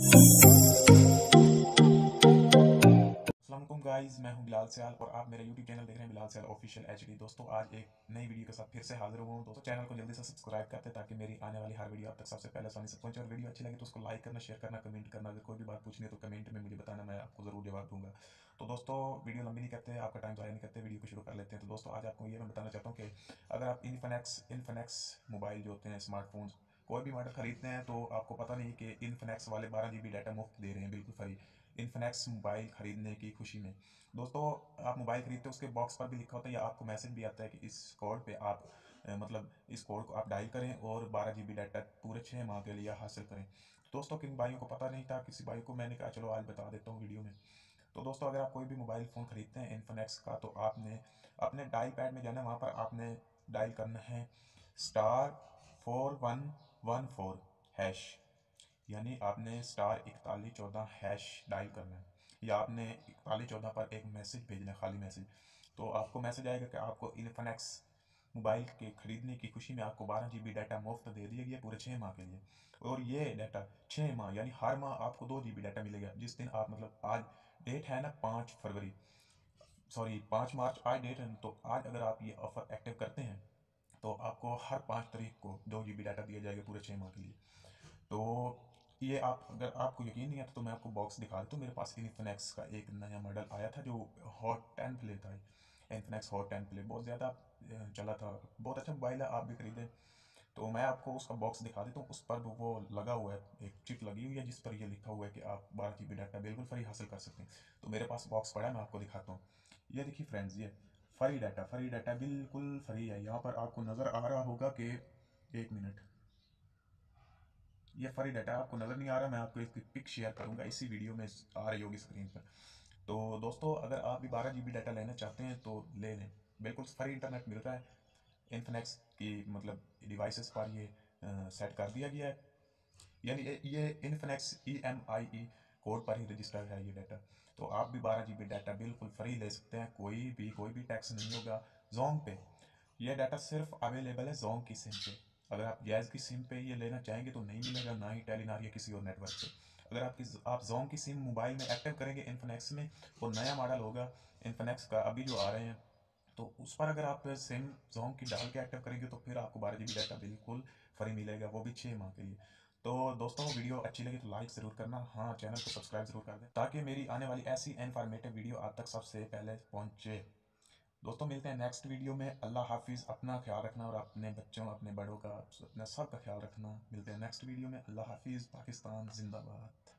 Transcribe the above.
अस्सलाम वालेकुम गाइस, मैं हूं बिलाल सयाल और आप मेरा यूट्यूब चैनल देख रहे हैं बिलाल सयाल ऑफिशियल एचडी। दोस्तों आज एक नई वीडियो के साथ फिर से हाजिर हुआ हूं। दोस्तों चैनल को जल्दी से सब्सक्राइब करते हैं ताकि मेरी आने वाली हर वीडियो आप तक सबसे पहले आसानी से पहुंचे। और वीडियो अच्छी लगे तो उसको लाइक करना, शेयर करना, कमेंट करना। अगर कोई भी बात पूछनी है तो कमेंट में मुझे बताना, मैं आपको ज़रूर जवाब दूंगा। तो दोस्तों वीडियो लंबी नहीं करते, आपका टाइम ज़ाया नहीं करते, वीडियो को शुरू कर लेते हैं। तो दोस्तों आज आपको ये मैं बताना चाहता हूँ कि अगर आप इन्फिनेक्स मोबाइल जो होते हैं, स्मार्टफोन्स, कोई भी मॉडल खरीदते हैं तो आपको पता नहीं कि इन्फिनेक्स वाले 12 GB डाटा मुफ्त दे रहे हैं बिल्कुल फ्री, इन्फिनेक्स मोबाइल खरीदने की खुशी में। दोस्तों आप मोबाइल खरीदते हो उसके बॉक्स पर भी लिखा होता है या आपको मैसेज भी आता है कि इस कोड पे आप मतलब इस कोड को आप डायल करें और 12 GB डाटा पूरे 6 माह के लिए हासिल करें। तो दोस्तों किन भाइयों को पता नहीं था, किसी भाई को मैंने कहा चलो आज बता देता हूँ वीडियो में। तो दोस्तों अगर आप कोई भी मोबाइल फ़ोन खरीदते हैं इन्फिनेक्स का तो आपने अपने डायल पैड में जाना है, वहाँ पर आपने डायल करना है *4114#, यानी आपने *4114# डायल करना है या आपने 4114 पर एक मैसेज भेजना है, खाली मैसेज। तो आपको मैसेज आएगा कि आपको इन्फिनेक्स मोबाइल के खरीदने की खुशी में आपको 12 GB डाटा मुफ्त दे दिया गया पूरे 6 माह के लिए। और ये डाटा 6 माह यानी हर माह आपको 2 GB डाटा मिलेगा। जिस दिन आप मतलब आज डेट है ना 5 फरवरी, सॉरी 5 मार्च आज डेट है, तो आज अगर आप ये ऑफर एक्टिव करते हैं तो आपको हर 5 तारीख को 2 GB डाटा दिया जाएगा पूरे 6 माह के लिए। तो ये आप अगर आपको यकीन नहीं आता तो मैं आपको बॉक्स दिखा देता हूँ। मेरे पास इन्फिनेक्स का एक नया मॉडल आया था जो हॉट 10 प्ले था। इन्फिनेक्स हॉट 10 प्ले बहुत ज़्यादा चला था, बहुत अच्छा मोबाइल है, आप भी खरीदें। तो मैं आपको उसका बॉक्स दिखा देता हूँ। उस पर वो लगा हुआ है, एक चिप लगी हुई है जिस पर ये लिखा हुआ है कि आप 12 GB डाटा बिल्कुल फ्री हासिल कर सकते हैं। तो मेरे पास बॉक्स पड़ा है, मैं आपको दिखाता हूँ। ये देखिए फ्रेंड्स, ये फ्री डाटा बिल्कुल फ्री है। यहाँ पर आपको नज़र आ रहा होगा कि, एक मिनट, ये फ्री डाटा आपको नज़र नहीं आ रहा, मैं आपको इसकी पिक शेयर करूंगा, इसी वीडियो में आ रही होगी स्क्रीन पर। तो दोस्तों अगर आप भी 12 GB डाटा लेना चाहते हैं तो ले लें, बिल्कुल फ्री इंटरनेट मिल रहा है। इन्फिनेक्स की मतलब डिवाइसेस पर ये सेट कर दिया गया है, यानी ये इन्फिनेक्स EMIE कोड पर ही रजिस्टर है ये डाटा। तो आप भी 12 GB डाटा बिल्कुल फ्री ले सकते हैं, कोई भी टैक्स नहीं होगा। जोंग पे ये डाटा सिर्फ अवेलेबल है, जोंग की सिम पे। अगर आप गैस की सिम पे ये लेना चाहेंगे तो नहीं मिलेगा, ना ही टेलीनार या किसी और नेटवर्क पे। अगर आप जोंग की सिम मोबाइल में एक्टिव करेंगे इन्फिनेक्स में, और नया मॉडल होगा इन्फिनेक्स का अभी जो आ रहे हैं, तो उस पर अगर आप सिम जोंग की डाल के एक्टिव करेंगे तो फिर आपको 12 GB डाटा बिल्कुल फ्री मिलेगा, वो भी 6 माह के लिए। तो दोस्तों वीडियो अच्छी लगी तो लाइक ज़रूर करना, हाँ चैनल को सब्सक्राइब ज़रूर कर दें ताकि मेरी आने वाली ऐसी इन्फॉर्मेटिव वीडियो आप तक सबसे पहले पहुँचे। दोस्तों मिलते हैं नेक्स्ट वीडियो में। अल्लाह हाफिज़, अपना ख्याल रखना और अपने बच्चों, अपने बड़ों का, अपना सब का ख्याल रखना। मिलते हैं नेक्स्ट वीडियो में। अल्लाह हाफिज़, पाकिस्तान जिंदाबाद।